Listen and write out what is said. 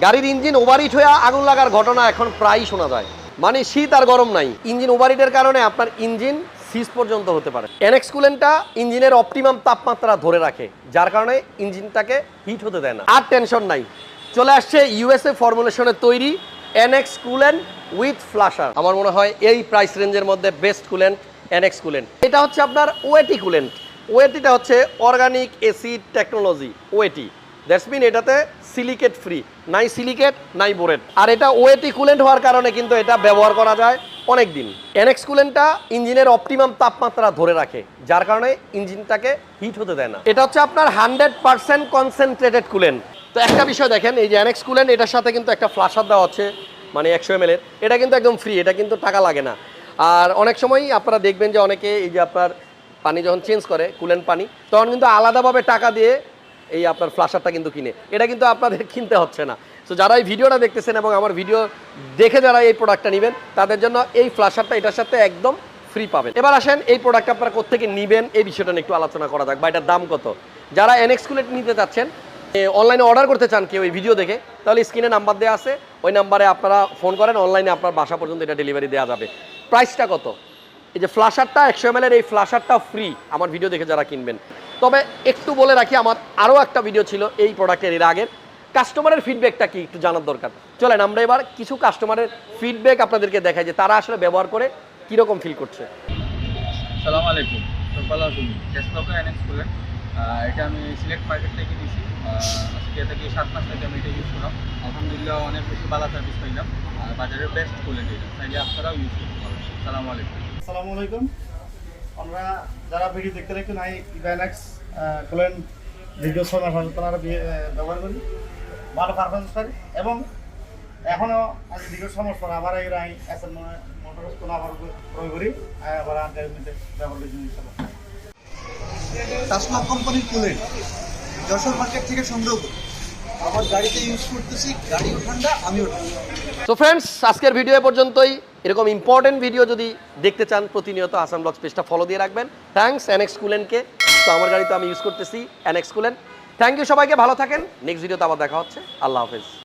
গাড়ির engine overheat হয়ে আগুন লাগার ঘটনা এখন প্রায়ই শোনা যায়। মানে শীত আর গরম নাই, ইঞ্জিন ওভারহিটের কারণে আপনার ইঞ্জিন সিজ পর্যন্ত হতে পারে। এনএক্স কুলেন্টটা ইঞ্জিনের অপটিমাম তাপমাত্রা ধরে রাখে, যার কারণে ইঞ্জিনটাকে হিট হতে দেয় না। আর টেনশন নাই, চলে আসছে ইউএসএ ফর্মুলেশনের তৈরি এনএক্স কুলেন্ট উইথ ফ্লাশার। আমার মনে হয় এই প্রাইস রেঞ্জের মধ্যে বেস্ট কুলেন্ট এনএক্স কুলেন্ট। এটা হচ্ছে আপনার ওএটি কুলেন্ট। ওএটিটা হচ্ছে organic acid technology OAT. That's mean এটাতে সিলিকেট ফ্রি, নাই সিলিকেট নাই বোরেট। আর এটা ওএটি কুলেন্ট হওয়ার কারণে কিন্তু এটা ব্যবহার করা যায় অনেক দিন। এনএক্স কুলেন্টটা ইঞ্জিনের অপটিমাম তাপমাত্রা ধরে রাখে, যার কারণে ইঞ্জিনটাকে হিট হতে দেয় না। এটা হচ্ছে আপনার 100% কনসেন্ট্রেটেড কুলেন্ট। তো একটা বিষয় দেখেন, এই যে এনএক্স কুলেন্ট, এটার সাথে কিন্তু একটা ফ্লাশার দেওয়া হচ্ছে, মানে 100 ml এর। এটা কিন্তু একদম ফ্রি, এটা কিন্তু টাকা লাগে না। আর অনেক সময়ই আপনারা দেখবেন যে অনেকে এই যে আপনার পানি যখন চেঞ্জ করে কুলেন্ট পানি, তখন কিন্তু আলাদাভাবে টাকা দিয়ে এই আপনার ফ্লাশারটা কিন্তু কিনে। এটা কিন্তু আপনাদের কিনতে হচ্ছে না। সো যারা এই ভিডিওটা দেখতেছেন এবং আমার ভিডিও দেখে যারা এই প্রোডাক্টটা নেবেন, তাদের জন্য এই ফ্লাশারটা এটার সাথে একদম ফ্রি পাবেন। এবার আসেন এই প্রোডাক্ট আপনারা কোত্থেকে নেবেন এই বিষয়টা নিয়ে একটু আলোচনা করা যাক, বা এটার দাম কত। যারা এনএক্স কুলেন্ট নিতে চাচ্ছেন, অনলাইনে অর্ডার করতে চান কেউ এই ভিডিও দেখে, তাহলে স্ক্রিনে নাম্বার দেওয়া আছে, ওই নাম্বারে আপনারা ফোন করেন, অনলাইনে আপনার বাসা পর্যন্ত এটা ডেলিভারি দেওয়া যাবে। প্রাইসটা কত? এই যে ফ্লাশারটা 100 ml এর, এই ফ্লাশারটা ফ্রি আমার ভিডিও দেখে যারা কিনবেন। তবে একটু বলে রাখি, আমার আরও একটা ভিডিও ছিল এই প্রোডাক্টের এর আগের, কাস্টমারের ফিডব্যাকটা কি একটু জানার দরকার। চলেন আমরা এবার কিছু কাস্টমারের ফিডব্যাক আপনাদেরকে দেখাই যে তারা আসলে ব্যবহার করে কীরকম ফিল করছে। আসসালামু আলাইকুম। সকাল আসুন ডেস্কটপে এনএক্স কুলেন্ট। এটা আমি সিলেক্ট মার্কেট থেকে নিয়েছি। আজকে থেকে 7 মাস থেকে আমি এটা ইউজ করলাম। আলহামদুলিল্লাহ অনেক বেশি ভালো সার্ভিস পাইলাম। আর বাজারের বেস্ট কুলেন্ট এটা, চাইলে আপনারাও ইউজ করতে পারেন। আসসালামু আলাইকুম। আসসালামু আলাইকুম। আমরা যারা ভিডিও দেখতে দেখুন এই এনএক্স কুলেন্ট দীর্ঘ 6 মাস আপনারা ব্যবহার করি, ভালো পারফরমেন্স পাই। এবং এখনও আজ দীর্ঘ 6 মাস পর আবার এই এসএম মোটরস কোনো আবার প্রয়োগ করি, আবার আনকারিতে ব্যবহার করি ইনশাআল্লাহ। তাসলা কোম্পানির কুলেন্ট যশোর মার্কেট থেকে সংগ্রহ করি, আমার গাড়িতে ইউজ করতেছি, গাড়িও ঠান্ডা আমিও ঠান্ডা। তো ফ্রেন্ডস, আজকের ভিডিও এ পর্যন্তই। এরকম ইম্পর্টেন্ট ভিডিও যদি দেখতে চান প্রতিনিয়ত আসাম ব্লগস পেজটা ফলো দিয়ে রাখবেন। থ্যাঙ্কস এনএক্স কুলেন্টকে। তো আমার গাড়িতে আমি ইউজ করতেছি এনএক্স কুলেন্ট। থ্যাংক ইউ সবাইকে, ভালো থাকেন। নেক্সট ভিডিওতে আবার দেখা হচ্ছে। আল্লাহ হাফেজ।